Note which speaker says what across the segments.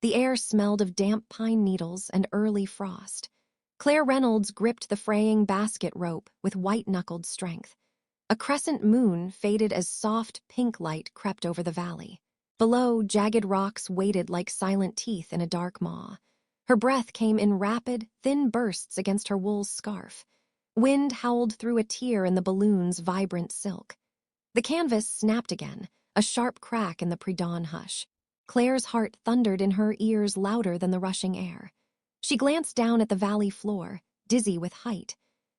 Speaker 1: The air smelled of damp pine needles and early frost. Claire Reynolds gripped the fraying basket rope with white-knuckled strength. A crescent moon faded as soft pink light crept over the valley. Below, jagged rocks waited like silent teeth in a dark maw. Her breath came in rapid, thin bursts against her wool scarf. Wind howled through a tear in the balloon's vibrant silk. The canvas snapped again, a sharp crack in the pre-dawn hush. Claire's heart thundered in her ears louder than the rushing air. She glanced down at the valley floor, dizzy with height.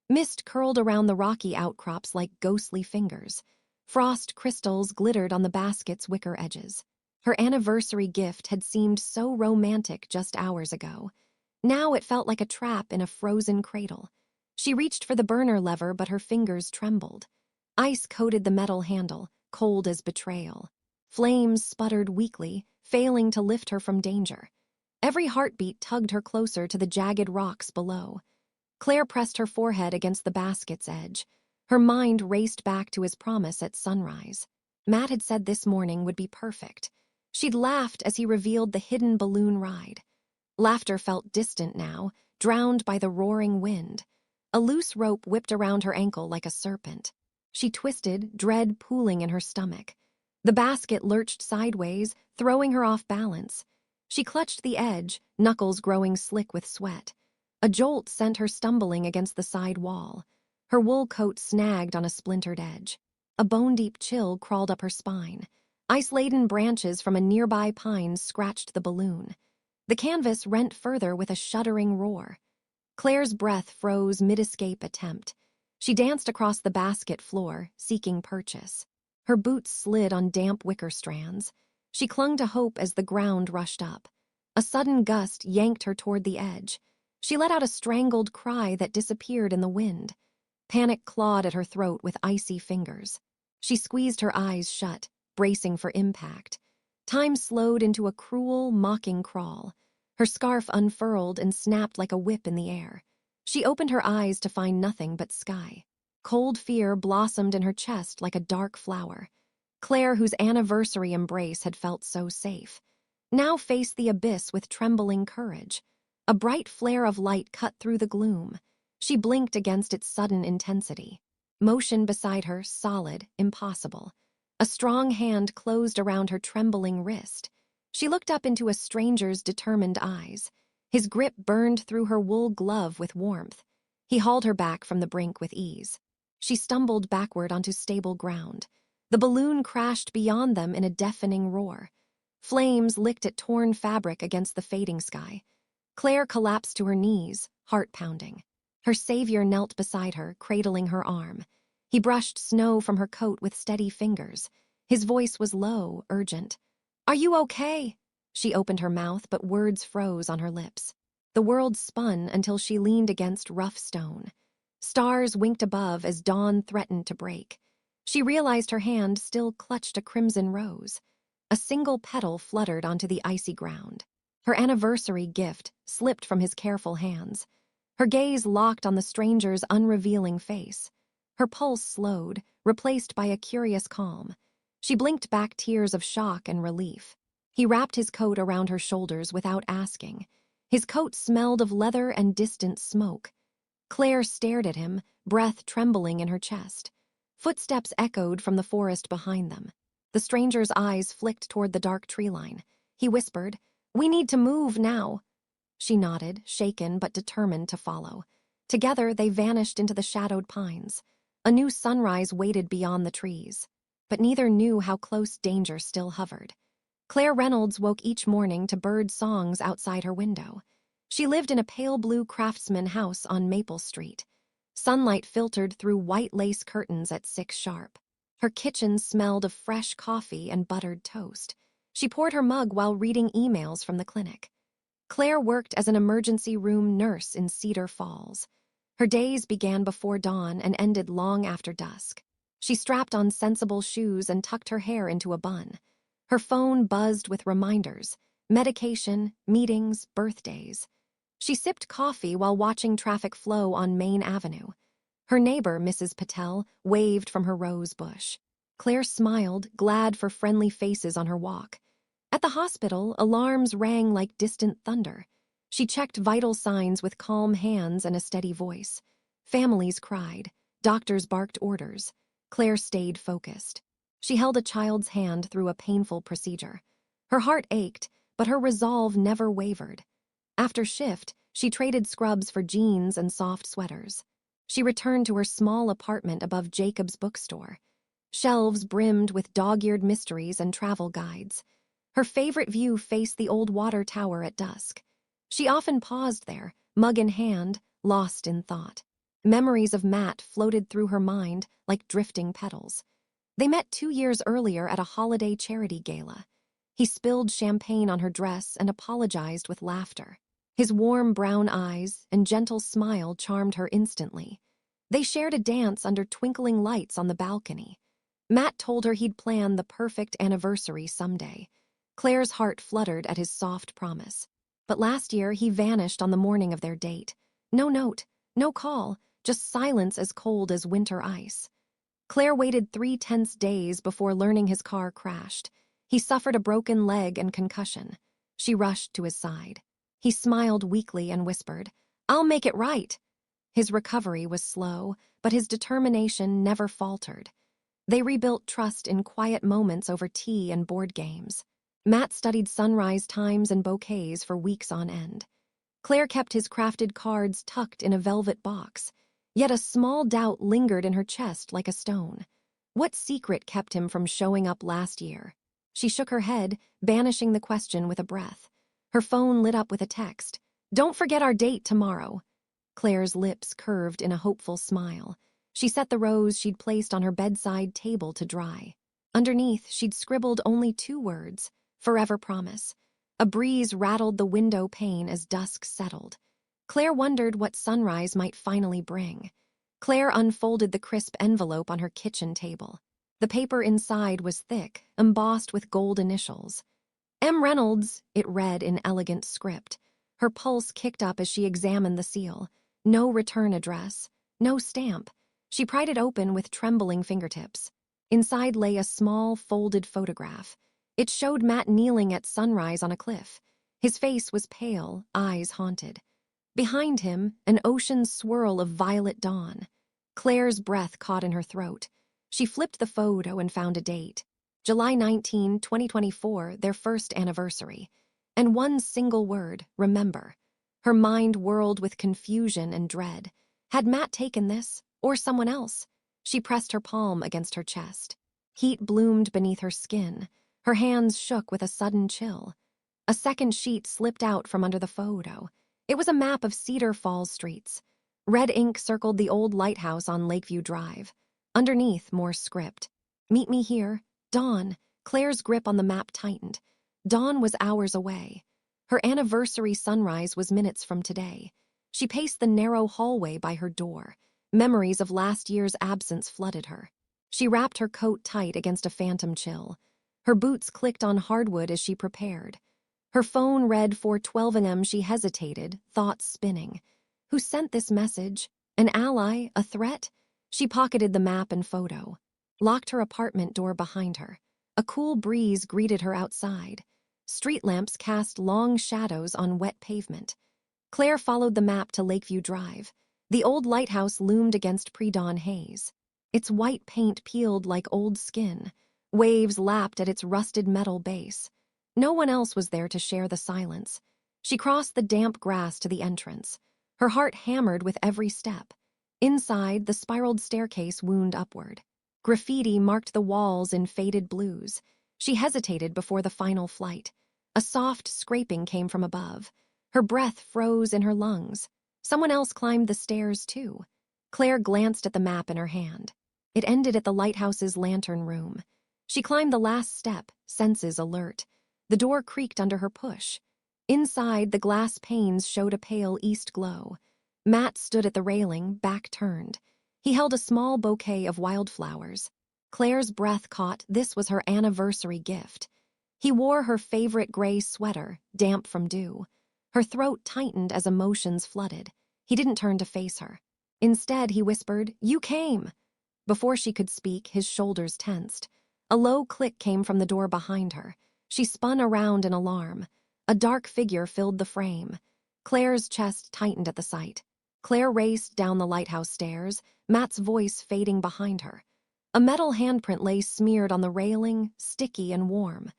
Speaker 1: Mist curled around the rocky outcrops like ghostly fingers. Frost crystals glittered on the basket's wicker edges. Her anniversary gift had seemed so romantic just hours ago. Now it felt like a trap in a frozen cradle. She reached for the burner lever, but her fingers trembled. Ice coated the metal handle, cold as betrayal. Flames sputtered weakly, failing to lift her from danger. Every heartbeat tugged her closer to the jagged rocks below. Claire pressed her forehead against the basket's edge. Her mind raced back to his promise at sunrise. Matt had said this morning would be perfect. She'd laughed as he revealed the hidden balloon ride. Laughter felt distant now, drowned by the roaring wind. A loose rope whipped around her ankle like a serpent. She twisted, dread pooling in her stomach. The basket lurched sideways, throwing her off balance. She clutched the edge, knuckles growing slick with sweat. A jolt sent her stumbling against the side wall. Her wool coat snagged on a splintered edge. A bone-deep chill crawled up her spine. Ice-laden branches from a nearby pine scratched the balloon. The canvas rent further with a shuddering roar. Claire's breath froze mid-escape attempt. She danced across the basket floor, seeking purchase. Her boots slid on damp wicker strands. She clung to hope as the ground rushed up. A sudden gust yanked her toward the edge. She let out a strangled cry that disappeared in the wind. Panic clawed at her throat with icy fingers. She squeezed her eyes shut, bracing for impact. Time slowed into a cruel, mocking crawl. Her scarf unfurled and snapped like a whip in the air. She opened her eyes to find nothing but sky. Cold fear blossomed in her chest like a dark flower. Claire, whose anniversary embrace had felt so safe, now faced the abyss with trembling courage. A bright flare of light cut through the gloom. She blinked against its sudden intensity. Motion beside her, solid, impossible. A strong hand closed around her trembling wrist. She looked up into a stranger's determined eyes. His grip burned through her wool glove with warmth. He hauled her back from the brink with ease. She stumbled backward onto stable ground. The balloon crashed beyond them in a deafening roar. Flames licked at torn fabric against the fading sky. Claire collapsed to her knees, heart pounding. Her savior knelt beside her, cradling her arm. He brushed snow from her coat with steady fingers. His voice was low, urgent. "Are you okay?" She opened her mouth, but words froze on her lips. The world spun until she leaned against rough stone. Stars winked above as dawn threatened to break. She realized her hand still clutched a crimson rose. A single petal fluttered onto the icy ground. Her anniversary gift slipped from his careful hands. Her gaze locked on the stranger's unrevealing face. Her pulse slowed, replaced by a curious calm. She blinked back tears of shock and relief. He wrapped his coat around her shoulders without asking. His coat smelled of leather and distant smoke. Claire stared at him, breath trembling in her chest. Footsteps echoed from the forest behind them. The stranger's eyes flicked toward the dark tree line. He whispered, "We need to move now." She nodded, shaken but determined to follow. Together they vanished into the shadowed pines. A new sunrise waited beyond the trees. But neither knew how close danger still hovered. Claire Reynolds woke each morning to bird songs outside her window. She lived in a pale blue craftsman house on Maple Street. Sunlight filtered through white lace curtains at 6 sharp. Her kitchen smelled of fresh coffee and buttered toast. She poured her mug while reading emails from the clinic. Claire worked as an emergency room nurse in Cedar Falls. Her days began before dawn and ended long after dusk. She strapped on sensible shoes and tucked her hair into a bun. Her phone buzzed with reminders, medication, meetings, birthdays. She sipped coffee while watching traffic flow on Main Avenue. Her neighbor, Mrs. Patel, waved from her rose bush. Claire smiled, glad for friendly faces on her walk. At the hospital, alarms rang like distant thunder. She checked vital signs with calm hands and a steady voice. Families cried. Doctors barked orders. Claire stayed focused. She held a child's hand through a painful procedure. Her heart ached, but her resolve never wavered. After shift, she traded scrubs for jeans and soft sweaters. She returned to her small apartment above Jacob's bookstore. Shelves brimmed with dog-eared mysteries and travel guides. Her favorite view faced the old water tower at dusk. She often paused there, mug in hand, lost in thought. Memories of Matt floated through her mind like drifting petals. They met 2 years earlier at a holiday charity gala. He spilled champagne on her dress and apologized with laughter. His warm brown eyes and gentle smile charmed her instantly. They shared a dance under twinkling lights on the balcony. Matt told her he'd plan the perfect anniversary someday. Claire's heart fluttered at his soft promise. But last year, he vanished on the morning of their date. No note, no call, just silence as cold as winter ice. Claire waited 3 tense days before learning his car crashed. He suffered a broken leg and concussion. She rushed to his side. He smiled weakly and whispered, "I'll make it right." His recovery was slow, but his determination never faltered. They rebuilt trust in quiet moments over tea and board games. Matt studied sunrise times and bouquets for weeks on end. Claire kept his crafted cards tucked in a velvet box, yet a small doubt lingered in her chest like a stone. What secret kept him from showing up last year? She shook her head, banishing the question with a breath. Her phone lit up with a text. "Don't forget our date tomorrow." Claire's lips curved in a hopeful smile. She set the rose she'd placed on her bedside table to dry. Underneath, she'd scribbled only 2 words, "Forever promise." A breeze rattled the window pane as dusk settled. Claire wondered what sunrise might finally bring. Claire unfolded the crisp envelope on her kitchen table. The paper inside was thick, embossed with gold initials. "M. Reynolds," it read in elegant script. Her pulse kicked up as she examined the seal. No return address, no stamp. She pried it open with trembling fingertips. Inside lay a small, folded photograph. It showed Matt kneeling at sunrise on a cliff. His face was pale, eyes haunted. Behind him, an ocean swirl of violet dawn. Claire's breath caught in her throat. She flipped the photo and found a date. July 19, 2024, their first anniversary. And one single word, remember. Her mind whirled with confusion and dread. Had Matt taken this, or someone else? She pressed her palm against her chest. Heat bloomed beneath her skin. Her hands shook with a sudden chill. A second sheet slipped out from under the photo. It was a map of Cedar Falls streets. Red ink circled the old lighthouse on Lakeview Drive. Underneath, more script. "Meet me here. Dawn." Claire's grip on the map tightened. Dawn was hours away. Her anniversary sunrise was minutes from today. She paced the narrow hallway by her door. Memories of last year's absence flooded her. She wrapped her coat tight against a phantom chill. Her boots clicked on hardwood as she prepared. Her phone read 4:12 a.m. She hesitated, thoughts spinning. Who sent this message? An ally? A threat? She pocketed the map and photo. Locked her apartment door behind her. A cool breeze greeted her outside. Street lamps cast long shadows on wet pavement. Claire followed the map to Lakeview Drive. The old lighthouse loomed against pre-dawn haze. Its white paint peeled like old skin. Waves lapped at its rusted metal base. No one else was there to share the silence. She crossed the damp grass to the entrance. Her heart hammered with every step. Inside, the spiraled staircase wound upward. Graffiti marked the walls in faded blues. She hesitated before the final flight. A soft scraping came from above. Her breath froze in her lungs. Someone else climbed the stairs, too. Claire glanced at the map in her hand. It ended at the lighthouse's lantern room. She climbed the last step, senses alert. The door creaked under her push. Inside, the glass panes showed a pale east glow. Matt stood at the railing, back turned. He held a small bouquet of wildflowers. Claire's breath caught. This was her anniversary gift. He wore her favorite gray sweater, damp from dew. Her throat tightened as emotions flooded. He didn't turn to face her. Instead, he whispered, "You came." Before she could speak, his shoulders tensed. A low click came from the door behind her. She spun around in alarm. A dark figure filled the frame. Claire's chest tightened at the sight. Claire raced down the lighthouse stairs, Matt's voice fading behind her. A metal handprint lay smeared on the railing, sticky and warm.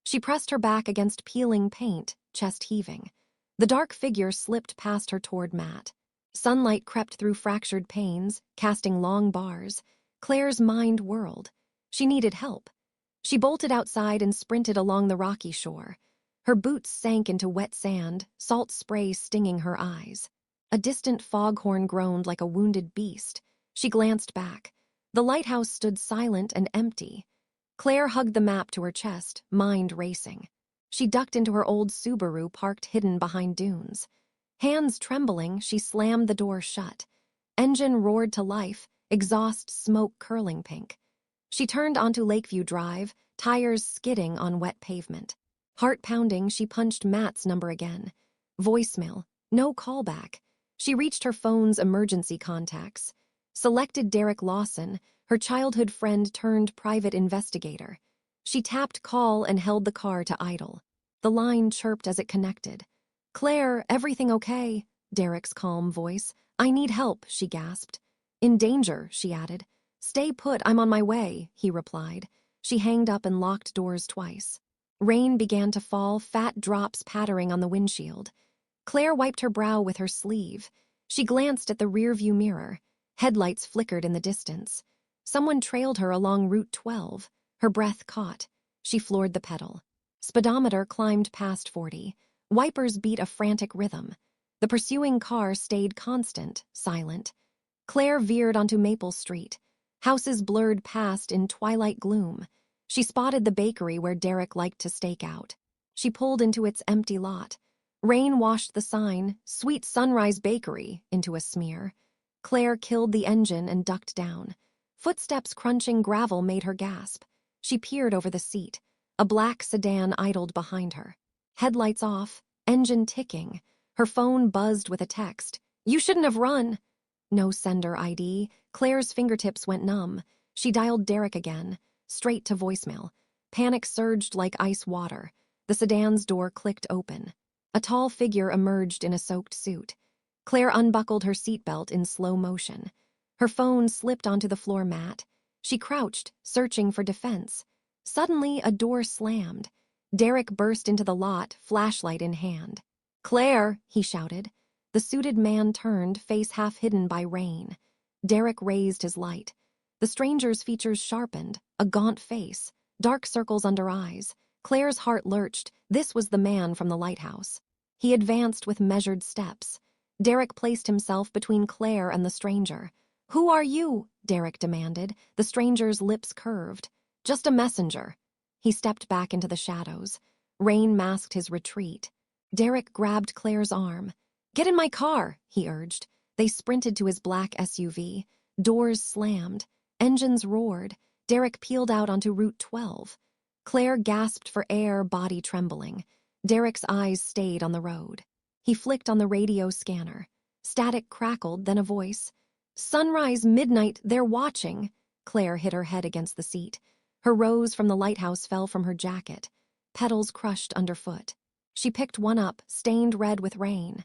Speaker 1: She pressed her back against peeling paint, chest heaving. The dark figure slipped past her toward Matt. Sunlight crept through fractured panes, casting long bars. Claire's mind whirled. She needed help. She bolted outside and sprinted along the rocky shore. Her boots sank into wet sand, salt spray stinging her eyes. A distant foghorn groaned like a wounded beast. She glanced back. The lighthouse stood silent and empty. Claire hugged the map to her chest, mind racing. She ducked into her old Subaru parked hidden behind dunes. Hands trembling, she slammed the door shut. Engine roared to life, exhaust smoke curling pink. She turned onto Lakeview Drive, tires skidding on wet pavement. Heart pounding, she punched Matt's number again. Voicemail, no callback. She reached her phone's emergency contacts. Selected Derek Lawson, her childhood friend turned private investigator. She tapped call and held the car to idle. The line chirped as it connected. "Claire, everything okay?" Derek's calm voice. "I need help," she gasped. "In danger," she added. "Stay put, I'm on my way," he replied. She hanged up and locked doors twice. Rain began to fall, fat drops pattering on the windshield. Claire wiped her brow with her sleeve. She glanced at the rearview mirror. Headlights flickered in the distance. Someone trailed her along Route 12. Her breath caught. She floored the pedal. Speedometer climbed past 40. Wipers beat a frantic rhythm. The pursuing car stayed constant, silent. Claire veered onto Maple Street. Houses blurred past in twilight gloom. She spotted the bakery where Derek liked to stake out. She pulled into its empty lot. Rain washed the sign, "Sweet Sunrise Bakery," into a smear. Claire killed the engine and ducked down. Footsteps crunching gravel made her gasp. She peered over the seat. A black sedan idled behind her. Headlights off, engine ticking. Her phone buzzed with a text. "You shouldn't have run." No sender ID. Claire's fingertips went numb. She dialed Derek again, straight to voicemail. Panic surged like ice water. The sedan's door clicked open. A tall figure emerged in a soaked suit. Claire unbuckled her seatbelt in slow motion. Her phone slipped onto the floor mat. She crouched, searching for defense. Suddenly, a door slammed. Derek burst into the lot, flashlight in hand. "Claire!" he shouted. The suited man turned, face half hidden by rain. Derek raised his light. The stranger's features sharpened, a gaunt face, dark circles under eyes. Claire's heart lurched. This was the man from the lighthouse. He advanced with measured steps. Derek placed himself between Claire and the stranger. "Who are you?" Derek demanded. The stranger's lips curved. "Just a messenger." He stepped back into the shadows. Rain masked his retreat. Derek grabbed Claire's arm. "Get in my car," he urged. They sprinted to his black SUV. Doors slammed. Engines roared. Derek peeled out onto Route 12. Claire gasped for air, body trembling. Derek's eyes stayed on the road. He flicked on the radio scanner. Static crackled, then a voice. "Sunrise, midnight, they're watching." Claire hit her head against the seat. Her rose from the lighthouse fell from her jacket. Petals crushed underfoot. She picked one up, stained red with rain.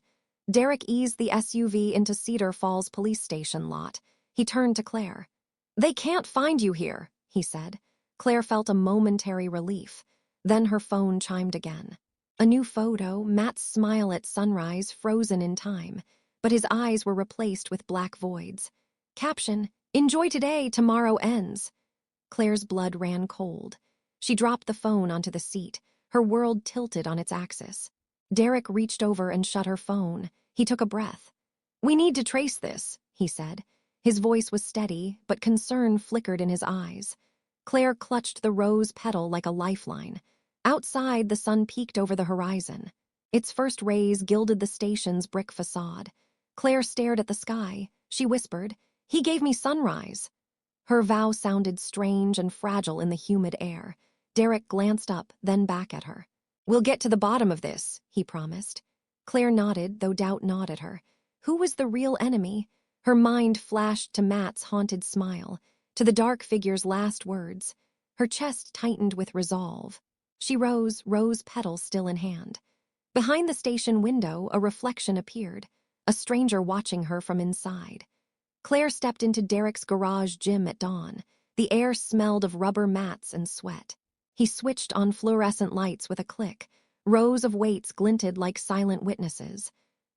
Speaker 1: Derek eased the SUV into Cedar Falls police station lot. He turned to Claire. "They can't find you here," he said. Claire felt a momentary relief. Then her phone chimed again. A new photo, Matt's smile at sunrise, frozen in time, but his eyes were replaced with black voids. Caption, "Enjoy today, tomorrow ends." Claire's blood ran cold. She dropped the phone onto the seat. Her world tilted on its axis. Derek reached over and shut her phone. He took a breath. "We need to trace this," he said. His voice was steady, but concern flickered in his eyes. Claire clutched the rose petal like a lifeline. Outside, the sun peeked over the horizon. Its first rays gilded the station's brick facade. Claire stared at the sky. She whispered, "He gave me sunrise." Her vow sounded strange and fragile in the humid air. Derek glanced up, then back at her. "We'll get to the bottom of this," he promised. Claire nodded, though doubt gnawed at her. Who was the real enemy? Her mind flashed to Matt's haunted smile, to the dark figure's last words. Her chest tightened with resolve. She rose, rose petal still in hand. Behind the station window, a reflection appeared, a stranger watching her from inside. Claire stepped into Derek's garage gym at dawn. The air smelled of rubber mats and sweat. He switched on fluorescent lights with a click. Rows of weights glinted like silent witnesses.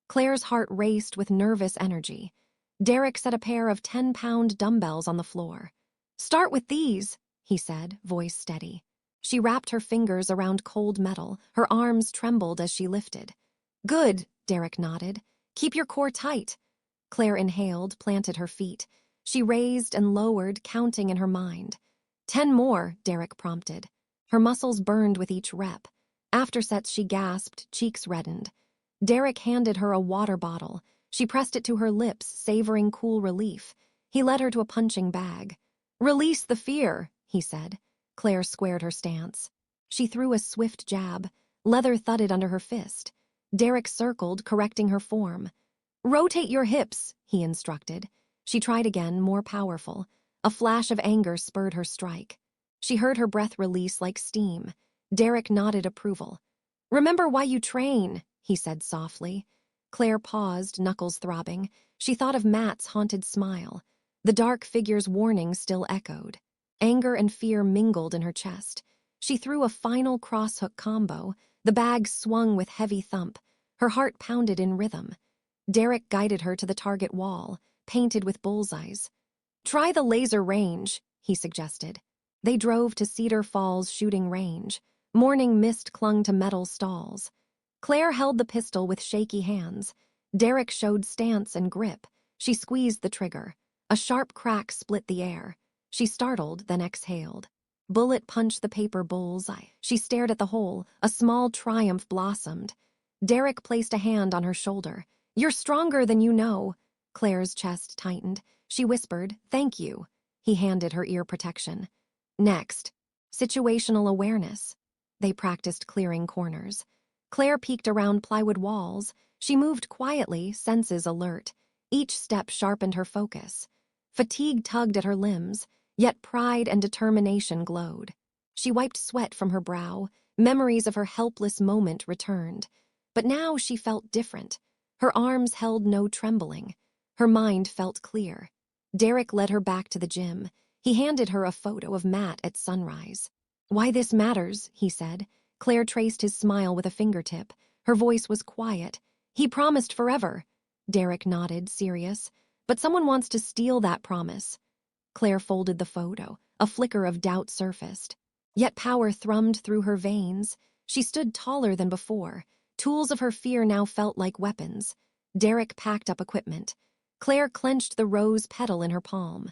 Speaker 1: Claire's heart raced with nervous energy. Derek set a pair of 10-pound dumbbells on the floor. "Start with these," he said, voice steady. She wrapped her fingers around cold metal. Her arms trembled as she lifted. "Good," Derek nodded. "Keep your core tight." Claire inhaled, planted her feet. She raised and lowered, counting in her mind. 10 more, Derek prompted. Her muscles burned with each rep. After sets she gasped, cheeks reddened. Derek handed her a water bottle. She pressed it to her lips, savoring cool relief. He led her to a punching bag. "Release the fear," he said. Claire squared her stance. She threw a swift jab. Leather thudded under her fist. Derek circled, correcting her form. "Rotate your hips," he instructed. She tried again, more powerful. A flash of anger spurred her strike. She heard her breath release like steam. Derek nodded approval. "Remember why you train," he said softly. Claire paused, knuckles throbbing. She thought of Matt's haunted smile. The dark figure's warning still echoed. Anger and fear mingled in her chest. She threw a final crosshook combo. The bag swung with heavy thump. Her heart pounded in rhythm. Derek guided her to the target wall, painted with bullseyes. "Try the laser range," he suggested. They drove to Cedar Falls shooting range. Morning mist clung to metal stalls. Claire held the pistol with shaky hands. Derek showed stance and grip. She squeezed the trigger. A sharp crack split the air. She startled, then exhaled. Bullet punched the paper bullseye. She stared at the hole. A small triumph blossomed. Derek placed a hand on her shoulder. "You're stronger than you know." Claire's chest tightened. She whispered, "Thank you." He handed her ear protection. Next, situational awareness. They practiced clearing corners. Claire peeked around plywood walls. She moved quietly, senses alert. Each step sharpened her focus. Fatigue tugged at her limbs, yet pride and determination glowed. She wiped sweat from her brow. Memories of her helpless moment returned. But now she felt different. Her arms held no trembling. Her mind felt clear. Derek led her back to the gym. He handed her a photo of Matt at sunrise. "Why this matters," he said. Claire traced his smile with a fingertip. Her voice was quiet. "He promised forever." Derek nodded, serious. "But someone wants to steal that promise." Claire folded the photo. A flicker of doubt surfaced. Yet power thrummed through her veins. She stood taller than before. Tools of her fear now felt like weapons. Derek packed up equipment. Claire clenched the rose petal in her palm.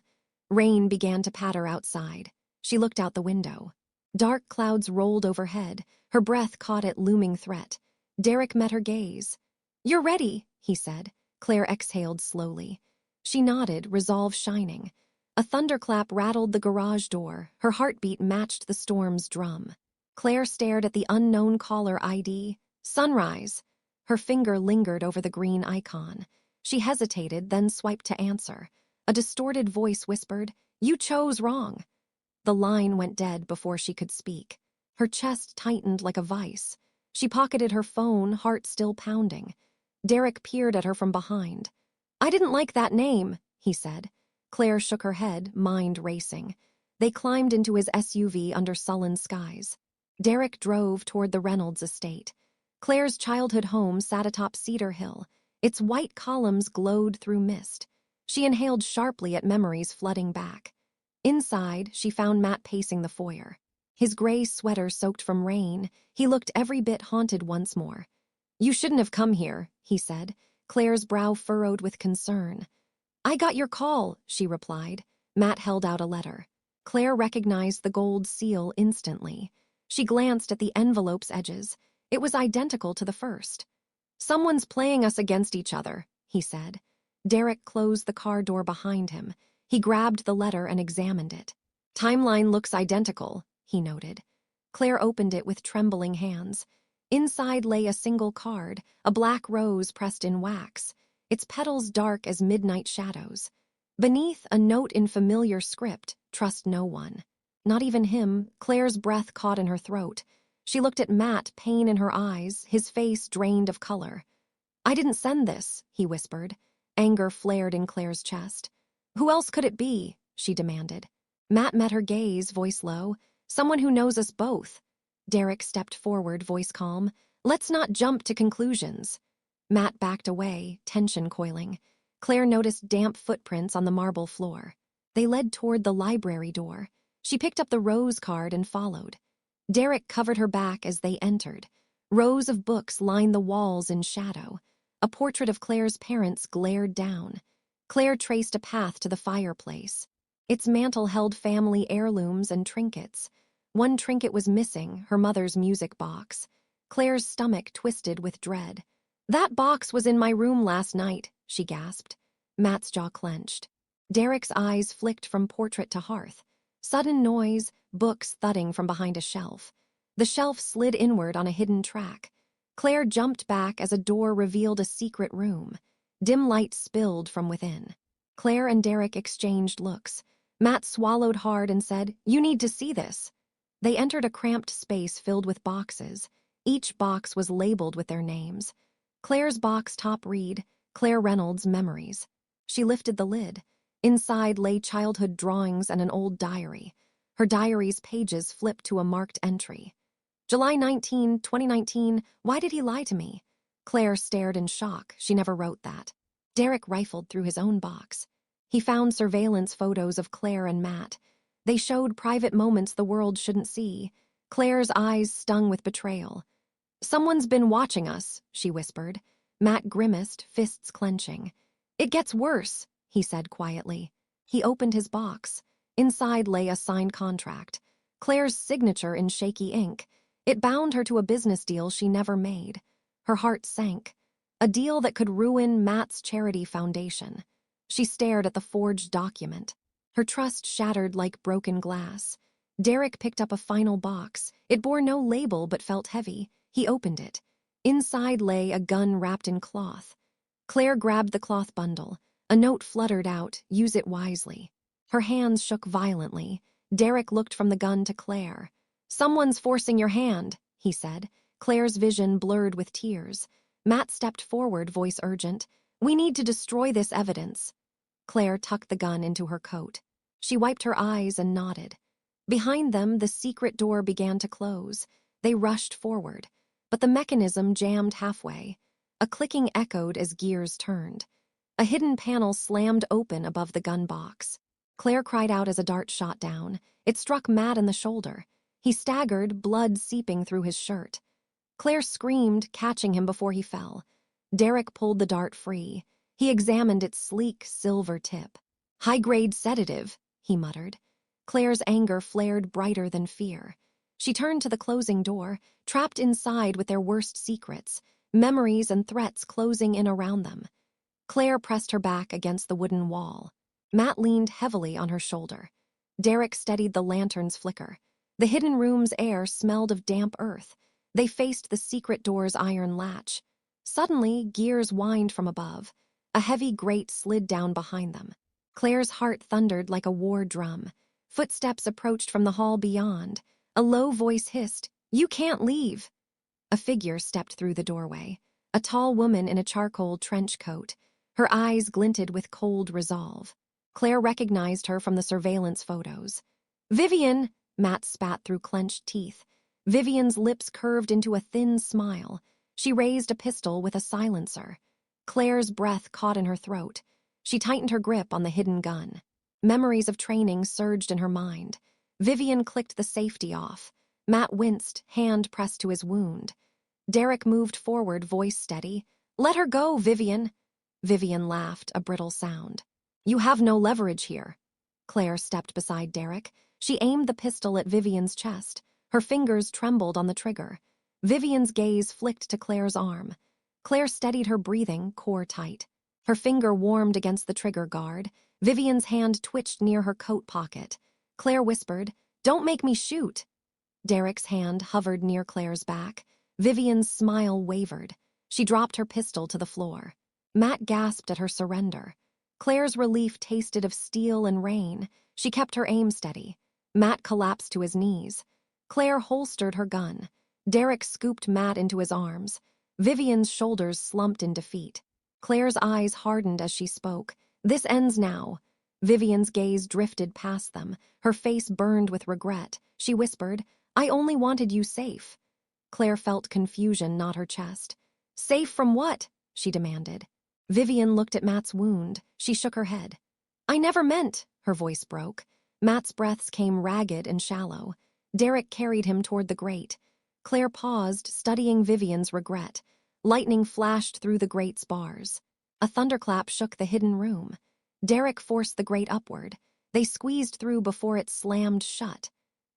Speaker 1: Rain began to patter outside. She looked out the window. Dark clouds rolled overhead. Her breath caught at looming threat. Derek met her gaze. "You're ready," he said. Claire exhaled slowly. She nodded, resolve shining. A thunderclap rattled the garage door. Her heartbeat matched the storm's drum. Claire stared at the unknown caller ID. "Sunrise." Her finger lingered over the green icon. She hesitated, then swiped to answer. A distorted voice whispered, "You chose wrong." The line went dead before she could speak. Her chest tightened like a vice. She pocketed her phone, heart still pounding. Derek peered at her from behind. "I didn't like that name," he said. Claire shook her head, mind racing. They climbed into his SUV under sullen skies. Derek drove toward the Reynolds estate. Claire's childhood home sat atop Cedar Hill. Its white columns glowed through mist. She inhaled sharply at memories flooding back. Inside, she found Matt pacing the foyer. His gray sweater soaked from rain, he looked every bit haunted once more. "You shouldn't have come here," he said. Claire's brow furrowed with concern. "I got your call," she replied. Matt held out a letter. Claire recognized the gold seal instantly. She glanced at the envelope's edges. It was identical to the first. "Someone's playing us against each other," he said. Derek closed the car door behind him. He grabbed the letter and examined it. "Timeline looks identical," he noted. Claire opened it with trembling hands. Inside lay a single card, a black rose pressed in wax, its petals dark as midnight shadows. Beneath, a note in familiar script, "Trust no one." Not even him. Claire's breath caught in her throat. She looked at Matt, pain in her eyes, his face drained of color. "I didn't send this," he whispered. Anger flared in Claire's chest. "Who else could it be?" she demanded. Matt met her gaze, voice low. "Someone who knows us both." Derek stepped forward, voice calm. "Let's not jump to conclusions." Matt backed away, tension coiling. Claire noticed damp footprints on the marble floor. They led toward the library door. She picked up the rose card and followed. Derek covered her back as they entered. Rows of books lined the walls in shadow. A portrait of Claire's parents glared down. Claire traced a path to the fireplace. Its mantel held family heirlooms and trinkets. One trinket was missing, her mother's music box. Claire's stomach twisted with dread. "That box was in my room last night," she gasped. Matt's jaw clenched. Derek's eyes flicked from portrait to hearth. Sudden noise, books thudding from behind a shelf. The shelf slid inward on a hidden track. Claire jumped back as a door revealed a secret room. Dim light spilled from within. Claire and Derek exchanged looks. Matt swallowed hard and said, "You need to see this." They entered a cramped space filled with boxes. Each box was labeled with their names. Claire's box top read, "Claire Reynolds Memories." She lifted the lid. Inside lay childhood drawings and an old diary. Her diary's pages flipped to a marked entry. "July 19, 2019, why did he lie to me?" Claire stared in shock. She never wrote that. Derek rifled through his own box. He found surveillance photos of Claire and Matt. They showed private moments the world shouldn't see. Claire's eyes stung with betrayal. "Someone's been watching us," she whispered. Matt grimaced, fists clenching. "It gets worse," he said quietly. He opened his box. Inside lay a signed contract. Claire's signature in shaky ink. It bound her to a business deal she never made. Her heart sank. A deal that could ruin Matt's charity foundation. She stared at the forged document. Her trust shattered like broken glass. Derek picked up a final box. It bore no label but felt heavy. He opened it. Inside lay a gun wrapped in cloth. Claire grabbed the cloth bundle. A note fluttered out, "Use it wisely." Her hands shook violently. Derek looked from the gun to Claire. "Someone's forcing your hand," he said. Claire's vision blurred with tears. Matt stepped forward, voice urgent. "We need to destroy this evidence." Claire tucked the gun into her coat. She wiped her eyes and nodded. Behind them, the secret door began to close. They rushed forward, but the mechanism jammed halfway. A clicking echoed as gears turned. A hidden panel slammed open above the gun box. Claire cried out as a dart shot down. It struck Matt in the shoulder. He staggered, blood seeping through his shirt. Claire screamed, catching him before he fell. Derek pulled the dart free. He examined its sleek, silver tip. "High-grade sedative," he muttered. Claire's anger flared brighter than fear. She turned to the closing door, trapped inside with their worst secrets, memories and threats closing in around them. Claire pressed her back against the wooden wall. Matt leaned heavily on her shoulder. Derek steadied the lantern's flicker. The hidden room's air smelled of damp earth. They faced the secret door's iron latch. Suddenly, gears whined from above. A heavy grate slid down behind them. Claire's heart thundered like a war drum. Footsteps approached from the hall beyond. A low voice hissed, "You can't leave." A figure stepped through the doorway. A tall woman in a charcoal trench coat. Her eyes glinted with cold resolve. Claire recognized her from the surveillance photos. "Vivian!" Matt spat through clenched teeth. Vivian's lips curved into a thin smile. She raised a pistol with a silencer. Claire's breath caught in her throat. She tightened her grip on the hidden gun. Memories of training surged in her mind. Vivian clicked the safety off. Matt winced, hand pressed to his wound. Derek moved forward, voice steady. "Let her go, Vivian." Vivian laughed, a brittle sound. "You have no leverage here." Claire stepped beside Derek. She aimed the pistol at Vivian's chest. Her fingers trembled on the trigger. Vivian's gaze flicked to Claire's arm. Claire steadied her breathing, core tight. Her finger warmed against the trigger guard. Vivian's hand twitched near her coat pocket. Claire whispered, "Don't make me shoot." Derek's hand hovered near Claire's back. Vivian's smile wavered. She dropped her pistol to the floor. Matt gasped at her surrender. Claire's relief tasted of steel and rain. She kept her aim steady. Matt collapsed to his knees. Claire holstered her gun. Derek scooped Matt into his arms. Vivian's shoulders slumped in defeat. Claire's eyes hardened as she spoke. "This ends now." Vivian's gaze drifted past them. Her face burned with regret. She whispered, "I only wanted you safe." Claire felt confusion knot her chest. "Safe from what?" she demanded. Vivian looked at Matt's wound. She shook her head. "I never meant," her voice broke. Matt's breaths came ragged and shallow. Derek carried him toward the grate. Claire paused, studying Vivian's regret. Lightning flashed through the grate's bars. A thunderclap shook the hidden room. Derek forced the grate upward. They squeezed through before it slammed shut.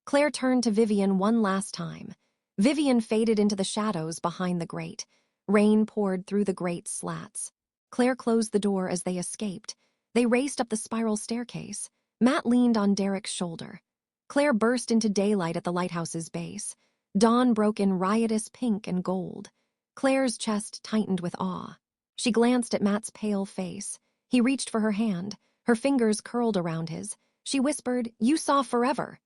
Speaker 1: Claire turned to Vivian one last time. Vivian faded into the shadows behind the grate. Rain poured through the grate's slats. Claire closed the door as they escaped. They raced up the spiral staircase. Matt leaned on Derek's shoulder. Claire burst into daylight at the lighthouse's base. Dawn broke in riotous pink and gold. Claire's chest tightened with awe. She glanced at Matt's pale face. He reached for her hand. Her fingers curled around his. She whispered, "You saw forever."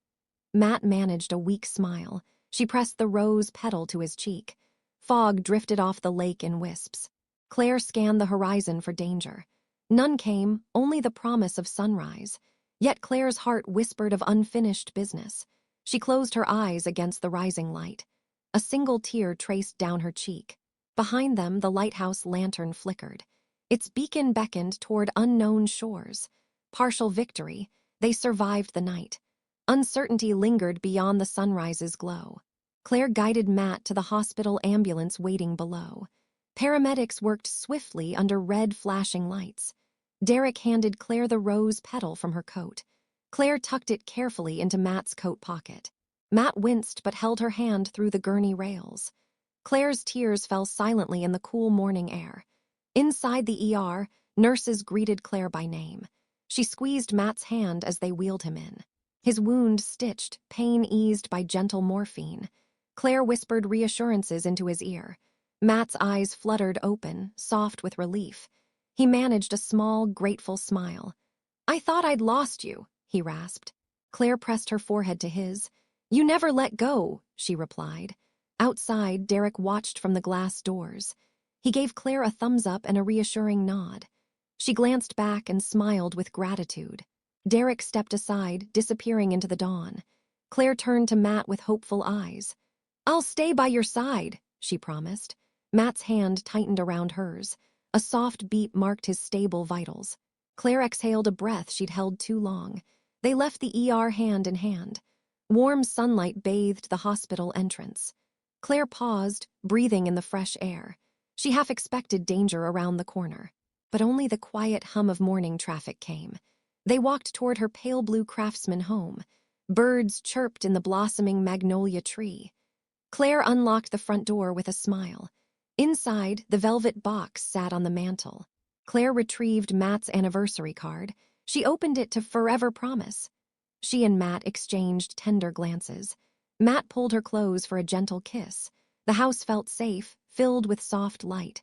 Speaker 1: Matt managed a weak smile. She pressed the rose petal to his cheek. Fog drifted off the lake in wisps. Claire scanned the horizon for danger. None came, only the promise of sunrise. Yet Claire's heart whispered of unfinished business. She closed her eyes against the rising light. A single tear traced down her cheek. Behind them, the lighthouse lantern flickered. Its beacon beckoned toward unknown shores. Partial victory, they survived the night. Uncertainty lingered beyond the sunrise's glow. Claire guided Matt to the hospital ambulance waiting below. Paramedics worked swiftly under red flashing lights. Derek handed Claire the rose petal from her coat. Claire tucked it carefully into Matt's coat pocket. Matt winced but held her hand through the gurney rails. Claire's tears fell silently in the cool morning air. Inside the ER, nurses greeted Claire by name. She squeezed Matt's hand as they wheeled him in. His wound stitched, pain eased by gentle morphine. Claire whispered reassurances into his ear. Matt's eyes fluttered open, soft with relief. He managed a small, grateful smile. "I thought I'd lost you," he rasped. Claire pressed her forehead to his. "You never let go," she replied. Outside, Derek watched from the glass doors. He gave Claire a thumbs up and a reassuring nod. She glanced back and smiled with gratitude. Derek stepped aside, disappearing into the dawn. Claire turned to Matt with hopeful eyes. "I'll stay by your side," she promised. Matt's hand tightened around hers. A soft beat marked his stable vitals. Claire exhaled a breath she'd held too long. They left the ER hand in hand. Warm sunlight bathed the hospital entrance. Claire paused, breathing in the fresh air. She half expected danger around the corner. But only the quiet hum of morning traffic came. They walked toward her pale blue craftsman home. Birds chirped in the blossoming magnolia tree. Claire unlocked the front door with a smile. Inside, the velvet box sat on the mantel. Claire retrieved Matt's anniversary card. She opened it to Forever Promise. She and Matt exchanged tender glances. Matt pulled her close for a gentle kiss. The house felt safe, filled with soft light.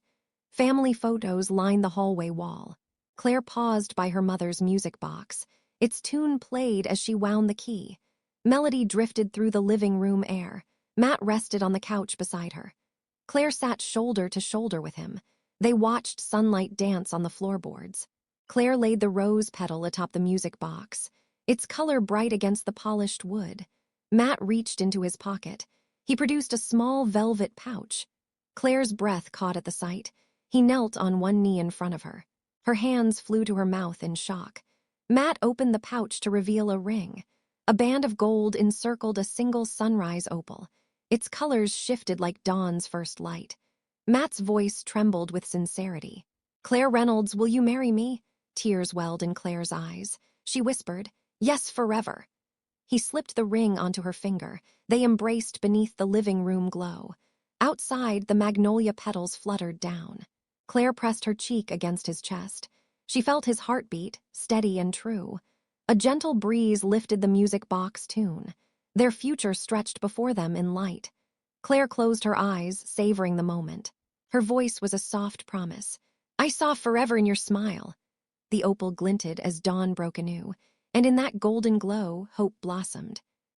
Speaker 1: Family photos lined the hallway wall. Claire paused by her mother's music box. Its tune played as she wound the key. Melody drifted through the living room air. Matt rested on the couch beside her. Claire sat shoulder to shoulder with him. They watched sunlight dance on the floorboards. Claire laid the rose petal atop the music box, its color bright against the polished wood. Matt reached into his pocket. He produced a small velvet pouch. Claire's breath caught at the sight. He knelt on one knee in front of her. Her hands flew to her mouth in shock. Matt opened the pouch to reveal a ring. A band of gold encircled a single sunrise opal. Its colors shifted like dawn's first light. Matt's voice trembled with sincerity. "Claire Reynolds, will you marry me?" Tears welled in Claire's eyes. She whispered, "Yes, forever." He slipped the ring onto her finger. They embraced beneath the living room glow. Outside, the magnolia petals fluttered down. Claire pressed her cheek against his chest. She felt his heartbeat, steady and true. A gentle breeze lifted the music box tune. Their future stretched before them in light. Claire closed her eyes, savoring the moment. Her voice was a soft promise. "I saw forever in your smile." The opal glinted as dawn broke anew, and in that golden glow, hope blossomed.